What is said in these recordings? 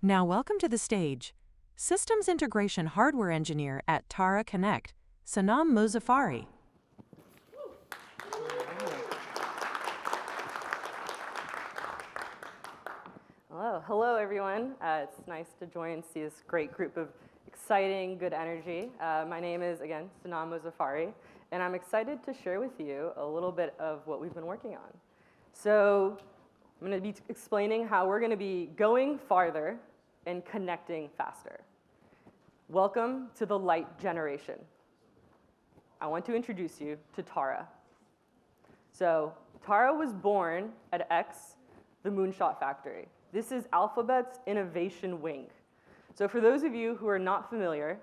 Now welcome to the stage, Systems Integration Hardware Engineer at Taara Connect, Sanam Mozaffari. Hello everyone. It's nice to join and see this great group of exciting, good energy. My name is, again, Sanam Mozaffari, and I'm excited to share with you a little bit of what we've been working on. So I'm going to be explaining how we're going to be going farther and connecting faster. Welcome to the light generation. I want to introduce you to Taara. So Taara was born at X, the moonshot factory. This is Alphabet's innovation wing. So for those of you who are not familiar,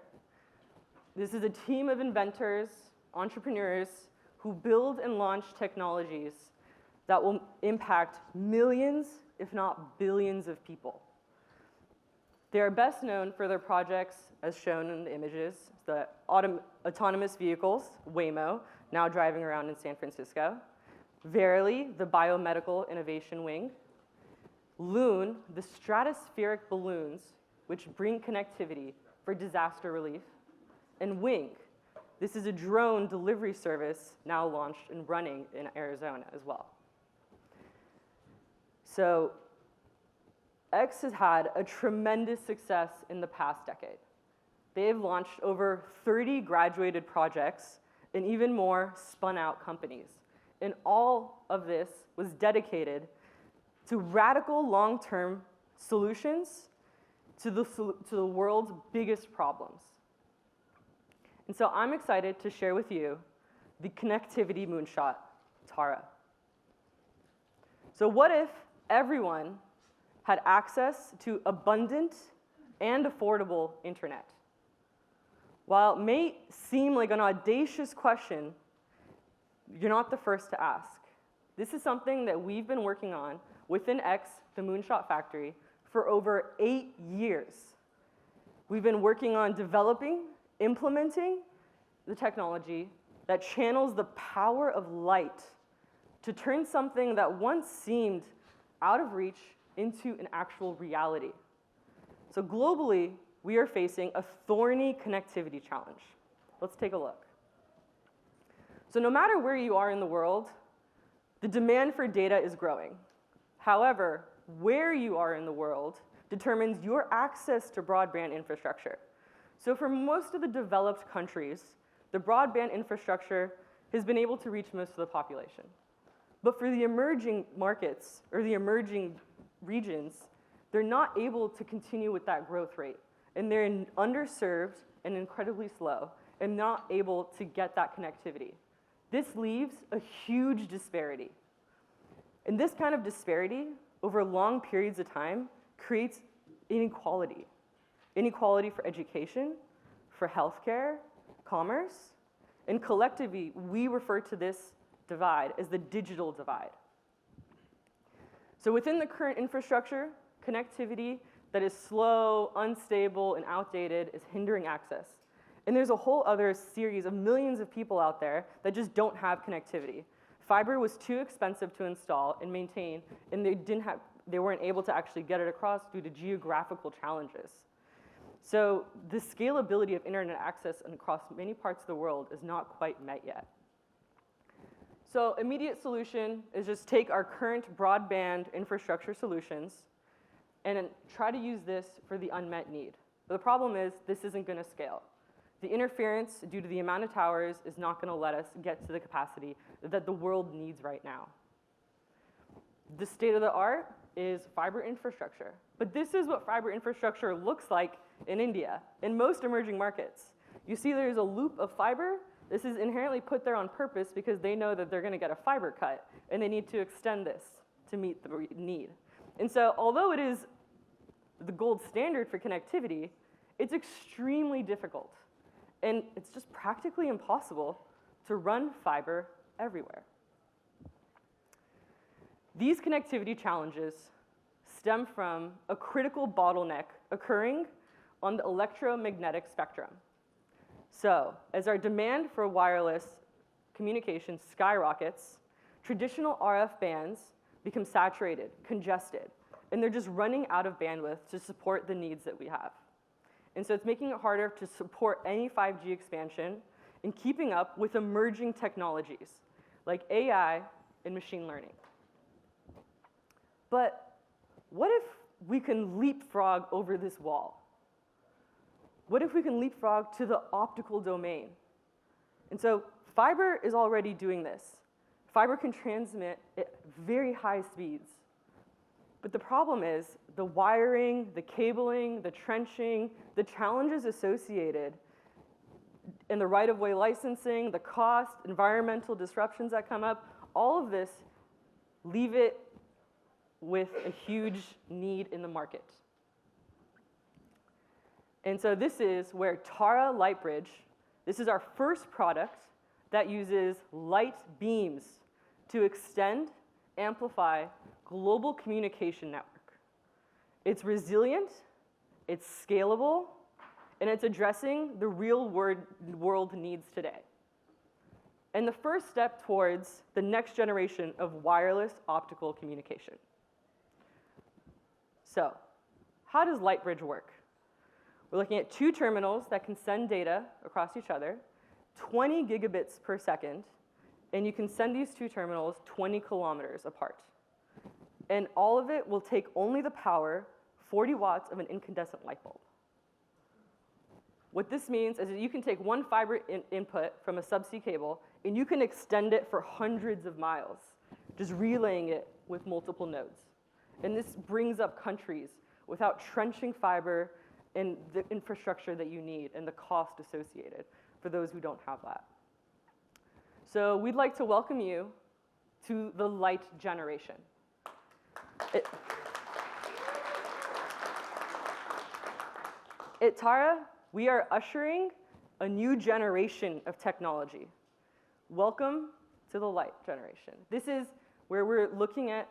this is a team of inventors, entrepreneurs, who build and launch technologies that will impact millions, if not billions of people. They are best known for their projects, as shown in the images, the autonomous vehicles, Waymo, now driving around in San Francisco. Verily, the biomedical innovation wing. Loon, the stratospheric balloons, which bring connectivity for disaster relief. And Wing, this is a drone delivery service now launched and running in Arizona as well. So X has had a tremendous success in the past decade. They've launched over 30 graduated projects and even more spun out companies. And all of this was dedicated to radical long-term solutions to the world's biggest problems. And so I'm excited to share with you the connectivity moonshot, Taara. So what if everyone had access to abundant and affordable internet? While it may seem like an audacious question, you're not the first to ask. This is something that we've been working on within X, the moonshot factory, for over 8 years. We've been working on developing, implementing the technology that channels the power of light to turn something that once seemed out of reach into an actual reality. So globally, we are facing a thorny connectivity challenge. Let's take a look. So no matter where you are in the world, the demand for data is growing. However, where you are in the world determines your access to broadband infrastructure. So for most of the developed countries, the broadband infrastructure has been able to reach most of the population. But for the emerging markets or the emerging regions, they're not able to continue with that growth rate. And they're underserved and incredibly slow and not able to get that connectivity. This leaves a huge disparity. And this kind of disparity over long periods of time creates inequality. Inequality for education, for healthcare, commerce, and collectively, we refer to this divide as the digital divide. So within the current infrastructure, connectivity that is slow, unstable, and outdated is hindering access. And there's a whole other series of millions of people out there that just don't have connectivity. Fiber was too expensive to install and maintain, and they weren't able to actually get it across due to geographical challenges. So the scalability of internet access across many parts of the world is not quite met yet. So immediate solution is just take our current broadband infrastructure solutions and try to use this for the unmet need. But the problem is this isn't going to scale. The interference due to the amount of towers is not going to let us get to the capacity that the world needs right now. The state of the art is fiber infrastructure. But this is what fiber infrastructure looks like in India, in most emerging markets. You see there's a loop of fiber. This is inherently put there on purpose because they know that they're going to get a fiber cut, and they need to extend this to meet the need. And so although it is the gold standard for connectivity, it's extremely difficult. And it's just practically impossible to run fiber everywhere. These connectivity challenges stem from a critical bottleneck occurring on the electromagnetic spectrum. So, as our demand for wireless communication skyrockets, traditional RF bands become saturated, congested, and they're just running out of bandwidth to support the needs that we have. And so it's making it harder to support any 5G expansion and keeping up with emerging technologies like AI and machine learning. But what if we can leapfrog over this wall? What if we can leapfrog to the optical domain? And so fiber is already doing this. Fiber can transmit at very high speeds. But the problem is the wiring, the cabling, the trenching, the challenges associated, and the right-of-way licensing, the cost, environmental disruptions that come up, all of this leave it with a huge need in the market. And so this is where Taara Lightbridge, this is our first product that uses light beams to extend, amplify global communication network. It's resilient, it's scalable, and it's addressing the real world needs today. And the first step towards the next generation of wireless optical communication. So, how does Lightbridge work? We're looking at 2 terminals that can send data across each other, 20 gigabits per second, and you can send these 2 terminals 20 kilometers apart. And all of it will take only the power, 40 watts of an incandescent light bulb. What this means is that you can take one fiber input from a subsea cable and you can extend it for hundreds of miles, just relaying it with multiple nodes. And this brings up countries without trenching fiber and the infrastructure that you need and the cost associated for those who don't have that. So we'd like to welcome you to the light generation. At Taara, we are ushering a new generation of technology. Welcome to the light generation. This is where we're looking at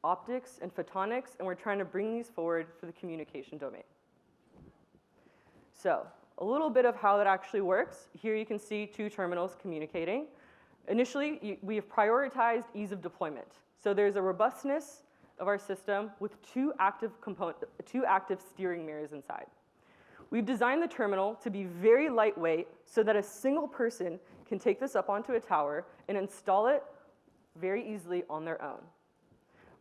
optics and photonics, and we're trying to bring these forward for the communication domain. So, a little bit of how that actually works. Here you can see 2 terminals communicating. Initially, we have prioritized ease of deployment. So there's a robustness of our system with 2 active steering mirrors inside. We've designed the terminal to be very lightweight so that a single person can take this up onto a tower and install it very easily on their own.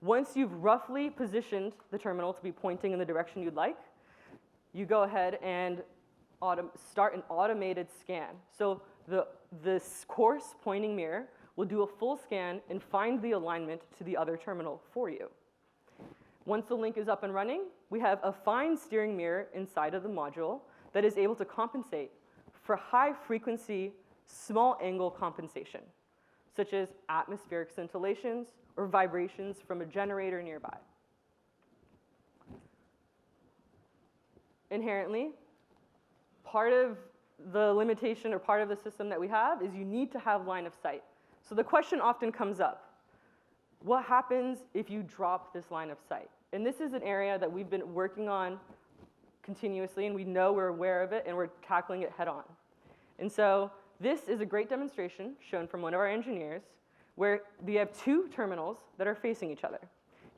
Once you've roughly positioned the terminal to be pointing in the direction you'd like, you go ahead and start an automated scan. So the coarse pointing mirror will do a full scan and find the alignment to the other terminal for you. Once the link is up and running, we have a fine steering mirror inside of the module that is able to compensate for high frequency, small angle compensation, such as atmospheric scintillations or vibrations from a generator nearby. Inherently, part of the limitation or part of the system that we have is you need to have line of sight. So the question often comes up, what happens if you drop this line of sight? And this is an area that we've been working on continuously, and we know we're aware of it, and we're tackling it head on. And so this is a great demonstration shown from one of our engineers where we have 2 terminals that are facing each other.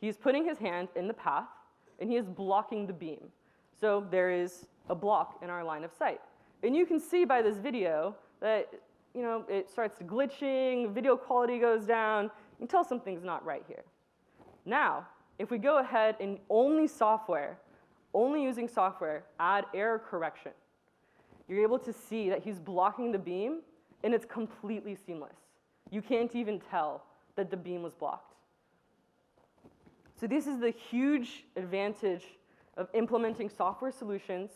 He's putting his hand in the path, and he is blocking the beam. So there is a block in our line of sight. And you can see by this video that it starts glitching, video quality goes down. You can tell something's not right here. Now, if we go ahead and only using software, add error correction, you're able to see that he's blocking the beam, and it's completely seamless. You can't even tell that the beam was blocked. So this is the huge advantage of implementing software solutions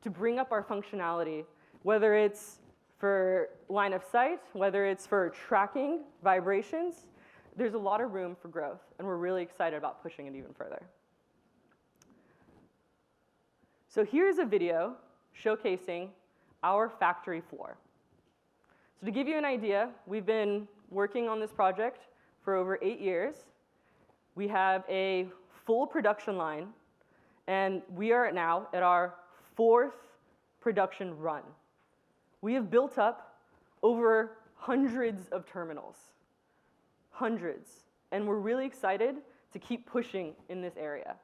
to bring up our functionality, whether it's for line of sight, whether it's for tracking vibrations. There's a lot of room for growth, and we're really excited about pushing it even further. So here's a video showcasing our factory floor. So to give you an idea, we've been working on this project for over 8 years. We have a full production line, and we are now at our 4th production run. We have built up over hundreds of terminals. Hundreds. And we're really excited to keep pushing in this area.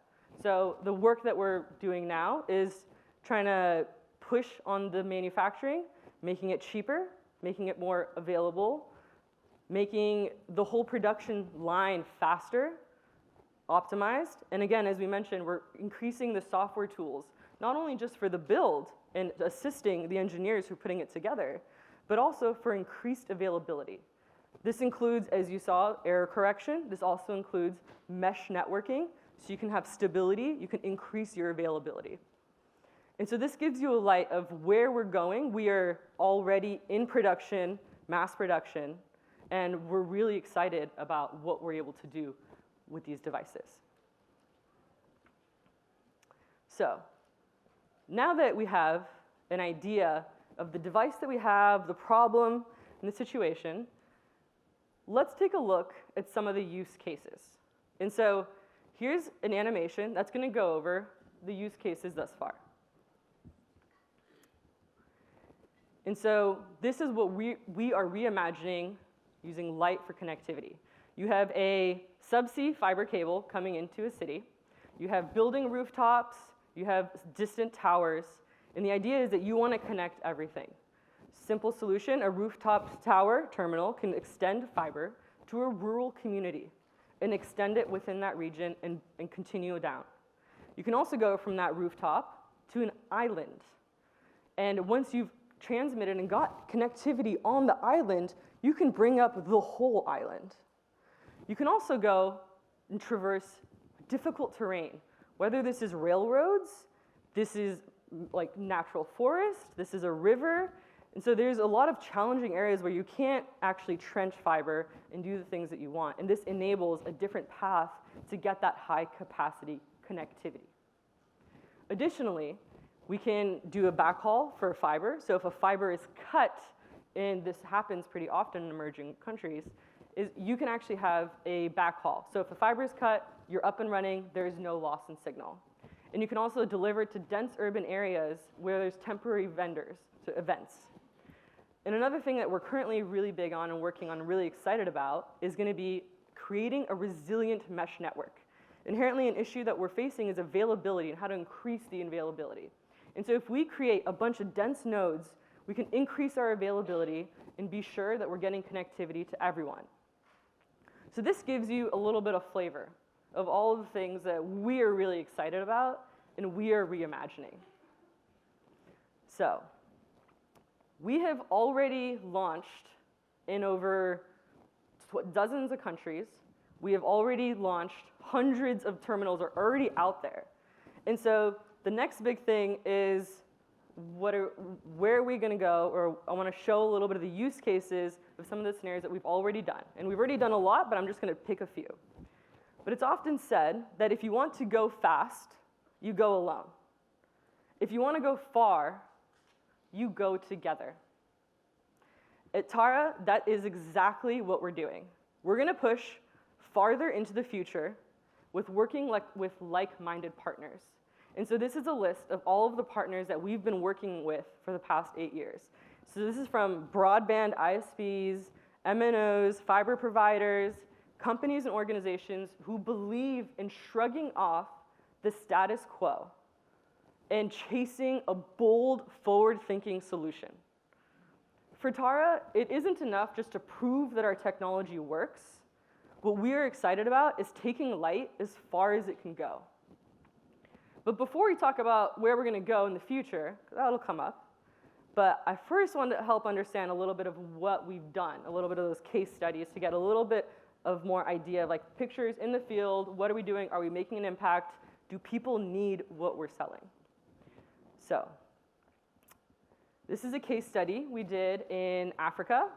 So the work that we're doing now is trying to push on the manufacturing, making it cheaper, making it more available, making the whole production line faster, optimized. And again, as we mentioned, we're increasing the software tools, not only just for the build and assisting the engineers who are putting it together, but also for increased availability. This includes, as you saw, error correction. This also includes mesh networking, so you can have stability, you can increase your availability. And so this gives you a light of where we're going. We are already in production, mass production, and we're really excited about what we're able to do with these devices. So now that we have an idea of the device that we have, the problem, and the situation, let's take a look at some of the use cases. And so here's an animation that's going to go over the use cases thus far. And so this is what we are reimagining using light for connectivity. You have a subsea fiber cable coming into a city. You have building rooftops. You have distant towers. And the idea is that you want to connect everything. Simple solution, a rooftop tower terminal can extend fiber to a rural community and extend it within that region and continue down. You can also go from that rooftop to an island. And once you've transmitted and got connectivity on the island, you can bring up the whole island. You can also go and traverse difficult terrain, whether this is railroads, this is like natural forest, this is a river. And so there's a lot of challenging areas where you can't actually trench fiber and do the things that you want. And this enables a different path to get that high capacity connectivity. Additionally, we can do a backhaul for fiber. So if a fiber is cut, and this happens pretty often in emerging countries, is you can actually have a backhaul. So if a fiber is cut, you're up and running, there is no loss in signal. And you can also deliver to dense urban areas where there's temporary vendors, so events. And another thing that we're currently really big on and working on and really excited about is going to be creating a resilient mesh network. Inherently, an issue that we're facing is availability and how to increase the availability. And so if we create a bunch of dense nodes, we can increase our availability and be sure that we're getting connectivity to everyone. So this gives you a little bit of flavor of all of the things that we are really excited about and we are reimagining. So we have already launched in over dozens of countries. We have already launched hundreds of terminals are already out there. And so the next big thing is where are we going to go? Or I want to show a little bit of the use cases of some of the scenarios that we've already done. And we've already done a lot, but I'm just going to pick a few. But it's often said that if you want to go fast, you go alone. If you want to go far, you go together. At Taara, that is exactly what we're doing. We're going to push farther into the future with working with like-minded partners. And so this is a list of all of the partners that we've been working with for the past 8 years. So this is from broadband ISPs, MNOs, fiber providers, companies and organizations who believe in shrugging off the status quo and chasing a bold, forward-thinking solution. For Taara, it isn't enough just to prove that our technology works. What we're excited about is taking light as far as it can go. But before we talk about where we're going to go in the future, that'll come up, but I first want to help understand a little bit of what we've done, a little bit of those case studies to get a little bit of more idea, like pictures in the field, what are we doing, are we making an impact, do people need what we're selling? So this is a case study we did in Africa.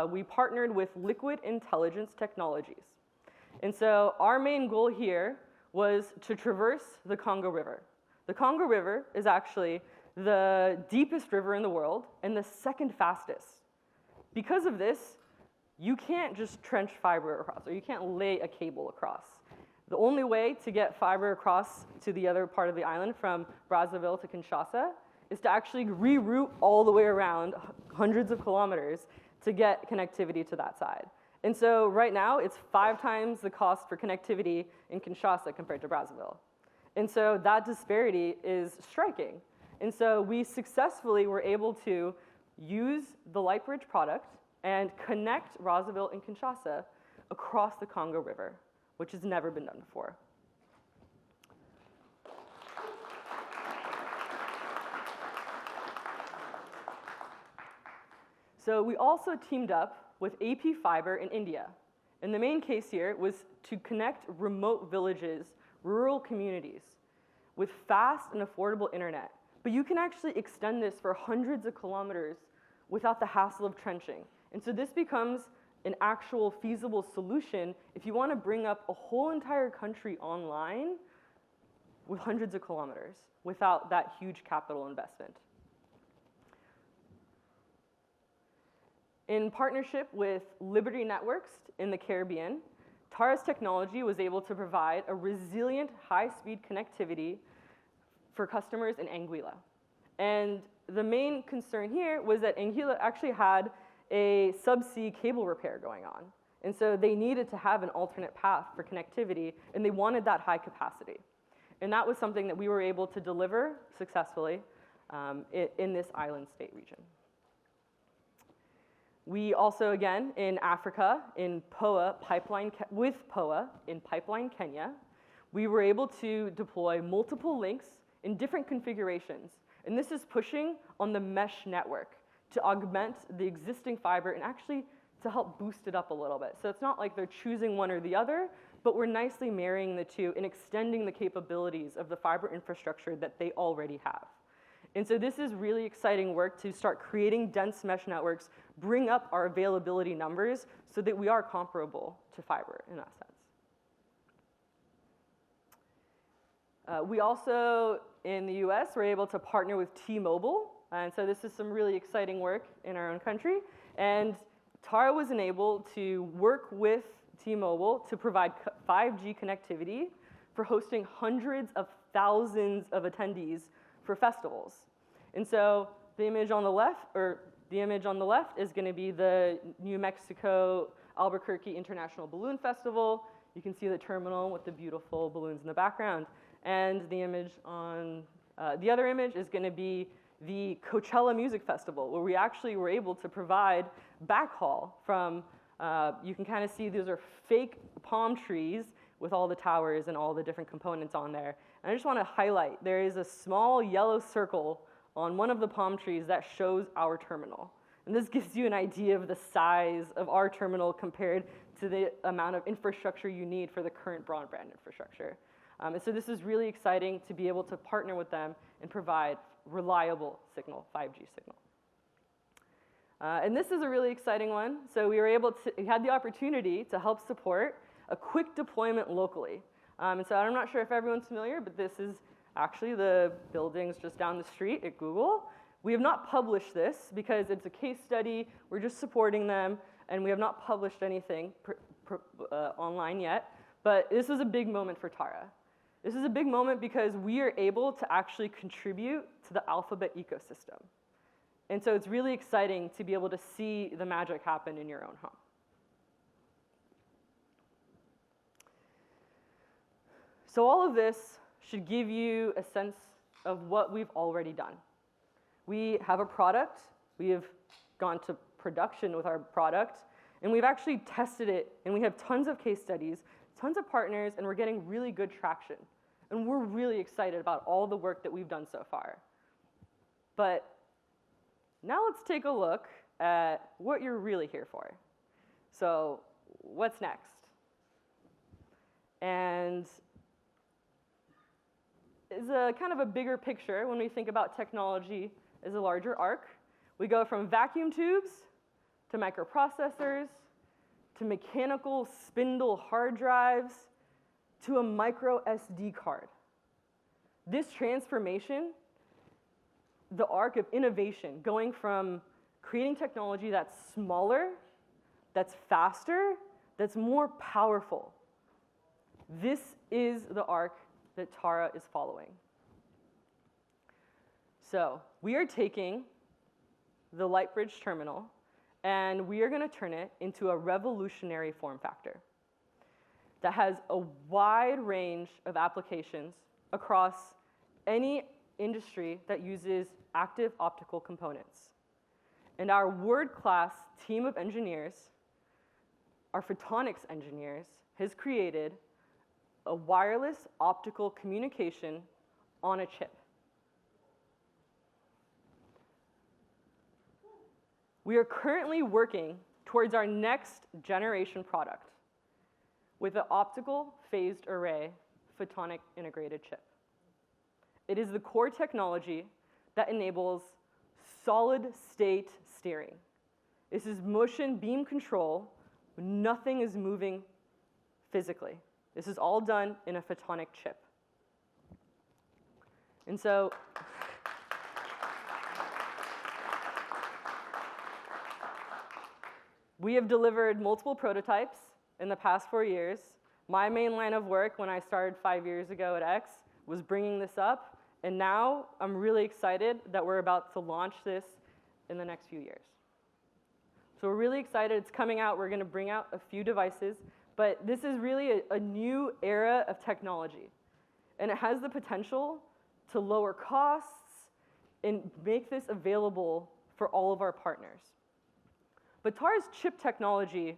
We partnered with Liquid Intelligence Technologies. And so our main goal here was to traverse the Congo River. The Congo River is actually the deepest river in the world and the second fastest. Because of this, you can't just trench fiber across, or you can't lay a cable across. The only way to get fiber across to the other part of the island from Brazzaville to Kinshasa is to actually reroute all the way around hundreds of kilometers to get connectivity to that side. And so right now, it's 5 times the cost for connectivity in Kinshasa compared to Brazzaville. And so that disparity is striking. And so we successfully were able to use the Lightbridge product and connect Brazzaville and Kinshasa across the Congo River, which has never been done before. So we also teamed up with AP Fiber in India. And the main case here was to connect remote villages, rural communities, with fast and affordable internet. But you can actually extend this for hundreds of kilometers without the hassle of trenching. And so this becomes an actual feasible solution if you want to bring up a whole entire country online with hundreds of kilometers without that huge capital investment. In partnership with Liberty Networks in the Caribbean, Taara's technology was able to provide a resilient, high-speed connectivity for customers in Anguilla. And the main concern here was that Anguilla actually had a subsea cable repair going on. And so they needed to have an alternate path for connectivity, and they wanted that high capacity. And that was something that we were able to deliver successfully in this island state region. We also, again, in Africa, in POA pipeline, with POA in Pipeline, Kenya, we were able to deploy multiple links in different configurations. And this is pushing on the mesh network to augment the existing fiber and actually to help boost it up a little bit. So it's not like they're choosing one or the other, but we're nicely marrying the two and extending the capabilities of the fiber infrastructure that they already have. And so this is really exciting work to start creating dense mesh networks, bring up our availability numbers so that we are comparable to fiber in that sense. We also, in the US, were able to partner with T-Mobile. And so this is some really exciting work in our own country. And Taara was enabled to work with T-Mobile to provide 5G connectivity for hosting hundreds of thousands of attendees for festivals. And so the image on the left, is going to be the New Mexico Albuquerque International Balloon Festival. You can see the terminal with the beautiful balloons in the background. And the image on the other image is going to be the Coachella Music Festival, where we actually were able to provide backhaul from, you can kind of see these are fake palm trees with all the towers and all the different components on there. And I just want to highlight, there is a small yellow circle on one of the palm trees that shows our terminal. And this gives you an idea of the size of our terminal compared to the amount of infrastructure you need for the current broadband infrastructure. And so this is really exciting to be able to partner with them and provide reliable signal, 5G signal. And this is a really exciting one. So we had the opportunity to help support a quick deployment locally. And so I'm not sure if everyone's familiar, but this is actually the buildings just down the street at Google. We have not published this because it's a case study. We're just supporting them, and we have not published anything online yet. But this was a big moment for Taara. This is a big moment because we are able to actually contribute to the Alphabet ecosystem. And so it's really exciting to be able to see the magic happen in your own home. So all of this should give you a sense of what we've already done. We have a product, we have gone to production with our product, and we've actually tested it, and we have tons of case studies, tons of partners, and we're getting really good traction. And we're really excited about all the work that we've done so far. But now let's take a look at what you're really here for. So what's next? And is a kind of a bigger picture when we think about technology as a larger arc. We go from vacuum tubes to microprocessors to mechanical spindle hard drives to a micro SD card. This transformation, the arc of innovation, going from creating technology that's smaller, that's faster, that's more powerful. This is the arc that Taara is following. So we are taking the Lightbridge terminal and we are going to turn it into a revolutionary form factor that has a wide range of applications across any industry that uses active optical components. And our world-class team of engineers, our photonics engineers, has created a wireless optical communication on a chip. We are currently working towards our next generation product with an optical phased array photonic integrated chip. It is the core technology that enables solid state steering. This is motion beam control when nothing is moving physically. This is all done in a photonic chip. And so we have delivered multiple prototypes in the past 4 years. My main line of work when I started 5 years ago at X was bringing this up, and now I'm really excited that we're about to launch this in the next few years. So we're really excited. It's coming out. We're going to bring out a few devices, but this is really a new era of technology, and it has the potential to lower costs and make this available for all of our partners. But Taara's chip technology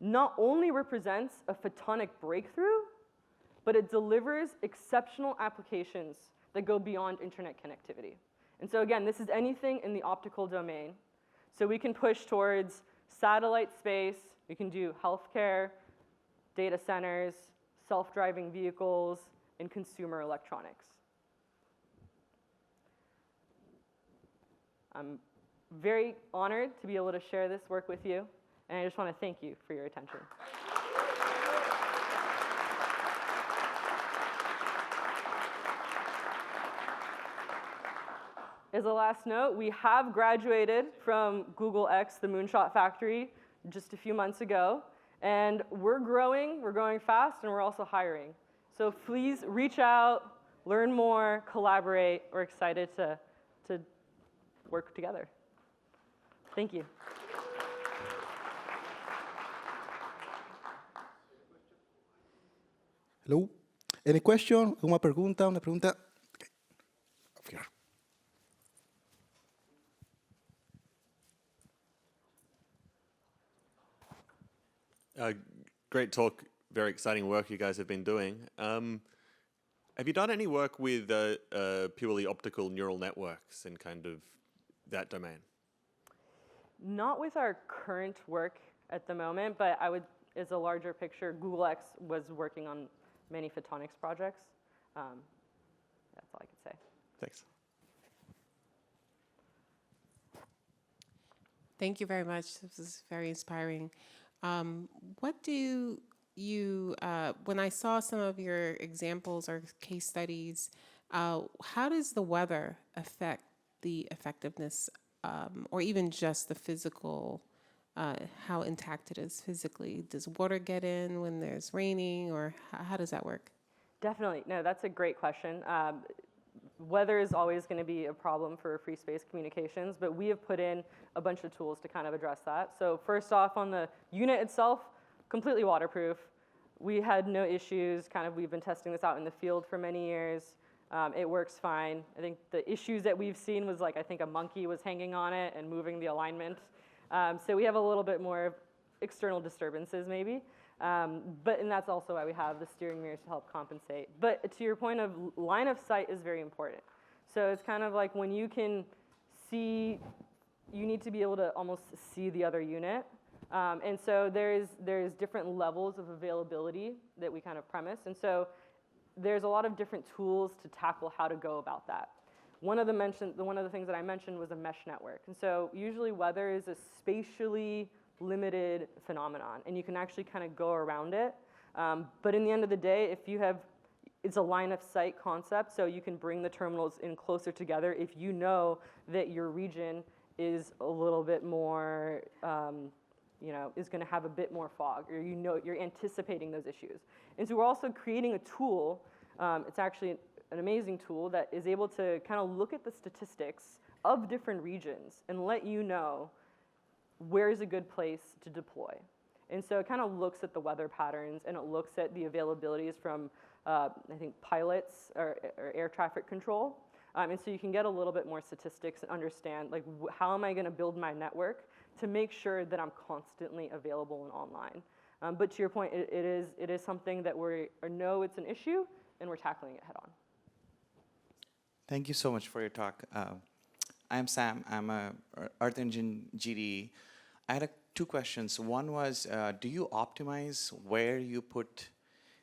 not only represents a photonic breakthrough, but it delivers exceptional applications that go beyond internet connectivity. And so again, this is anything in the optical domain. So we can push towards satellite space, we can do healthcare, data centers, self-driving vehicles, and consumer electronics. I'm very honored to be able to share this work with you, and I just want to thank you for your attention. As a last note, we have graduated from Google X, the Moonshot Factory, just a few months ago, and we're growing fast, and we're also hiring. So please reach out, learn more, collaborate. We're excited to work together. Thank you. Hello? Any question? ¿Alguna pregunta? Una pregunta? Okay. Great talk, very exciting work you guys have been doing. Have you done any work with purely optical neural networks in kind of that domain? Not with our current work at the moment, but I would, as a larger picture, Google X was working on many photonics projects. That's all I could say. Thanks. Thank you very much. This is very inspiring. What do you, when I saw some of your examples or case studies, how does the weather affect the effectiveness or even just the physical, how intact it is physically? Does water get in when there's raining, or how does that work? Definitely. No, that's a great question. Weather is always going to be a problem for free space communications, but we have put in a bunch of tools to kind of address that. So first off, on the unit itself, completely waterproof. We had no issues. We've been testing this out in the field for many years. It works fine. I think the issues that we've seen was I think a monkey was hanging on it and moving the alignment. So we have a little bit more external disturbances maybe. And that's also why we have the steering mirrors to help compensate. But to your point of line of sight is very important. So it's kind of like when you can see, you need to be able to almost see the other unit. And so there's different levels of availability that we kind of premise. And so there's a lot of different tools to tackle how to go about that. One of the things that I mentioned was a mesh network. And so usually weather is a spatially limited phenomenon, and you can actually kind of go around it. But in the end of the day, it's a line of sight concept, so you can bring the terminals in closer together if you know that your region is a little bit more, is going to have a bit more fog, or you're anticipating those issues. And so we're also creating a tool. It's actually an amazing tool that is able to kind of look at the statistics of different regions and let you know where is a good place to deploy. And so it kind of looks at the weather patterns, and it looks at the availabilities from I think, pilots or air traffic control. And so you can get a little bit more statistics and understand, like, how am I going to build my network to make sure that I'm constantly available and online. But to your point, it is something that we know it's an issue, and we're tackling it head on. Thank you so much for your talk. I'm Sam. I'm a Earth Engine GD. I had two questions. One was, do you optimize where you put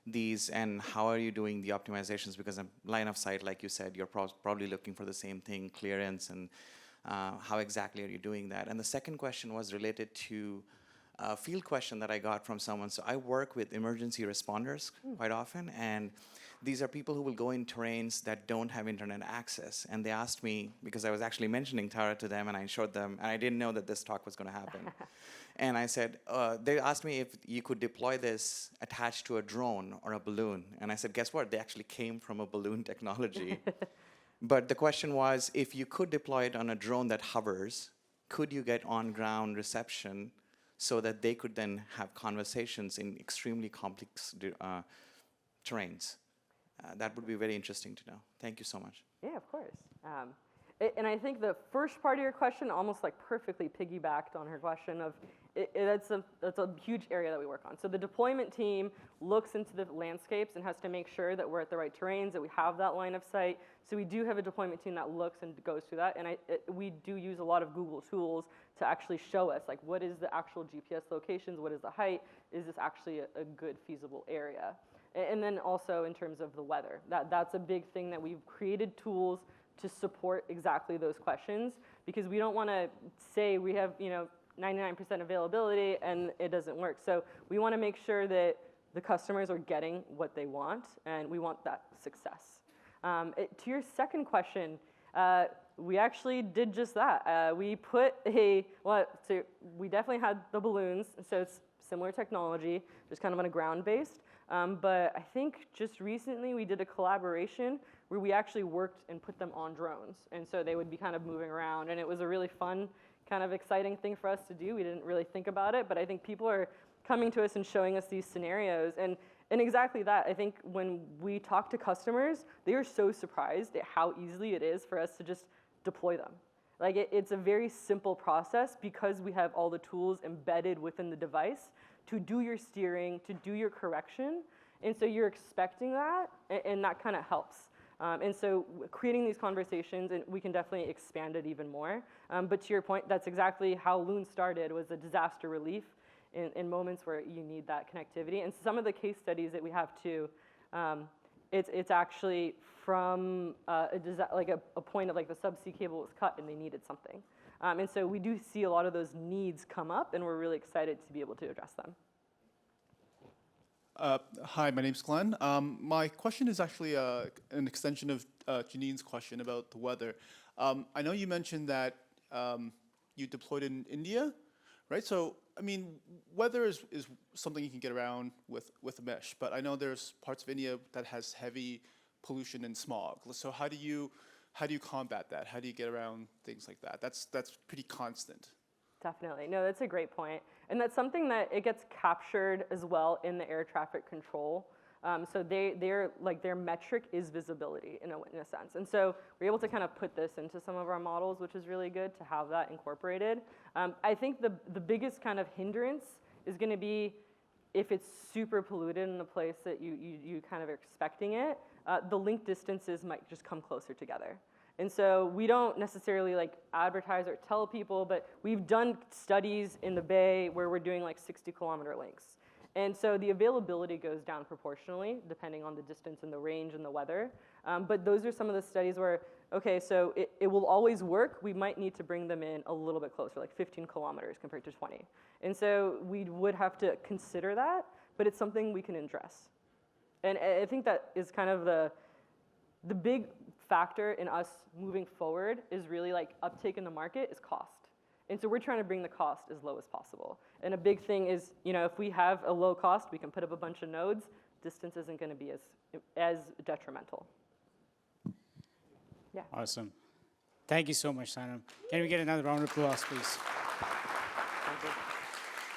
these, and how are you doing the optimizations? Because line of sight, like you said, you're probably looking for the same thing, clearance, and how exactly are you doing that? And the second question was related to a field question that I got from someone. So I work with emergency responders quite often, and these are people who will go in terrains that don't have internet access. And they asked me, because I was actually mentioning Taara to them, and I showed them, and I didn't know that this talk was going to happen. And I said, they asked me if you could deploy this attached to a drone or a balloon. And I said, guess what? They actually came from a balloon technology. But the question was, if you could deploy it on a drone that hovers, could you get on-ground reception so that they could then have conversations in extremely complex terrains? That would be very interesting to know. Thank you so much. Yeah, of course. And I think the first part of your question almost like perfectly piggybacked on her question of, that's a huge area that we work on. So the deployment team looks into the landscapes and has to make sure that we're at the right terrains, that we have that line of sight. So we do have a deployment team that looks and goes through that. And we do use a lot of Google tools to actually show us, like, what is the actual GPS locations, what is the height, is this actually a good feasible area? And then also in terms of the weather, that's a big thing that we've created tools to support exactly those questions, because we don't want to say we have 99% availability and it doesn't work. So we want to make sure that the customers are getting what they want, and we want that success. To your second question, we actually did just that. We put so we definitely had the balloons, so it's similar technology, just kind of on a ground-based. But I think just recently we did a collaboration where we actually worked and put them on drones. And so they would be kind of moving around, and it was a really fun, kind of exciting thing for us to do. We didn't really think about it, but I think people are coming to us and showing us these scenarios. And exactly that, I think when we talk to customers, they are so surprised at how easily it is for us to just deploy them. Like, it's a very simple process because we have all the tools embedded within the device to do your steering, to do your correction. And so you're expecting that, and that kind of helps. And so creating these conversations, and we can definitely expand it even more. But to your point, that's exactly how Loon started, was a disaster relief in moments where you need that connectivity. And some of the case studies that we have too, it's actually from a point of, like, the subsea cable was cut and they needed something. And so we do see a lot of those needs come up, and we're really excited to be able to address them. Hi, my name's Glenn. My question is actually an extension of Janine's question about the weather. I know you mentioned that you deployed in India, right? So, I mean, weather is something you can get around with a mesh, but I know there's parts of India that has heavy pollution and smog. So how do you combat that? How do you get around things like that? That's pretty constant. Definitely. No, that's a great point. And that's something that it gets captured as well in the air traffic control. So their metric is visibility in a sense. And so we're able to kind of put this into some of our models, which is really good to have that incorporated. I think the biggest kind of hindrance is going to be if it's super polluted in the place that you kind of are expecting it, the link distances might just come closer together. And so we don't necessarily advertise or tell people, but we've done studies in the Bay where we're doing 60-kilometer links. And so the availability goes down proportionally depending on the distance and the range and the weather. But those are some of the studies where, okay, so it will always work. We might need to bring them in a little bit closer, like 15 kilometers compared to 20. And so we would have to consider that, but it's something we can address. And I think that is kind of the big factor in us moving forward is really uptake in the market is cost. And so we're trying to bring the cost as low as possible. And a big thing is, if we have a low cost, we can put up a bunch of nodes, distance isn't going to be as detrimental. Yeah. Awesome. Thank you so much, Sanam. Can we get another round of applause, please?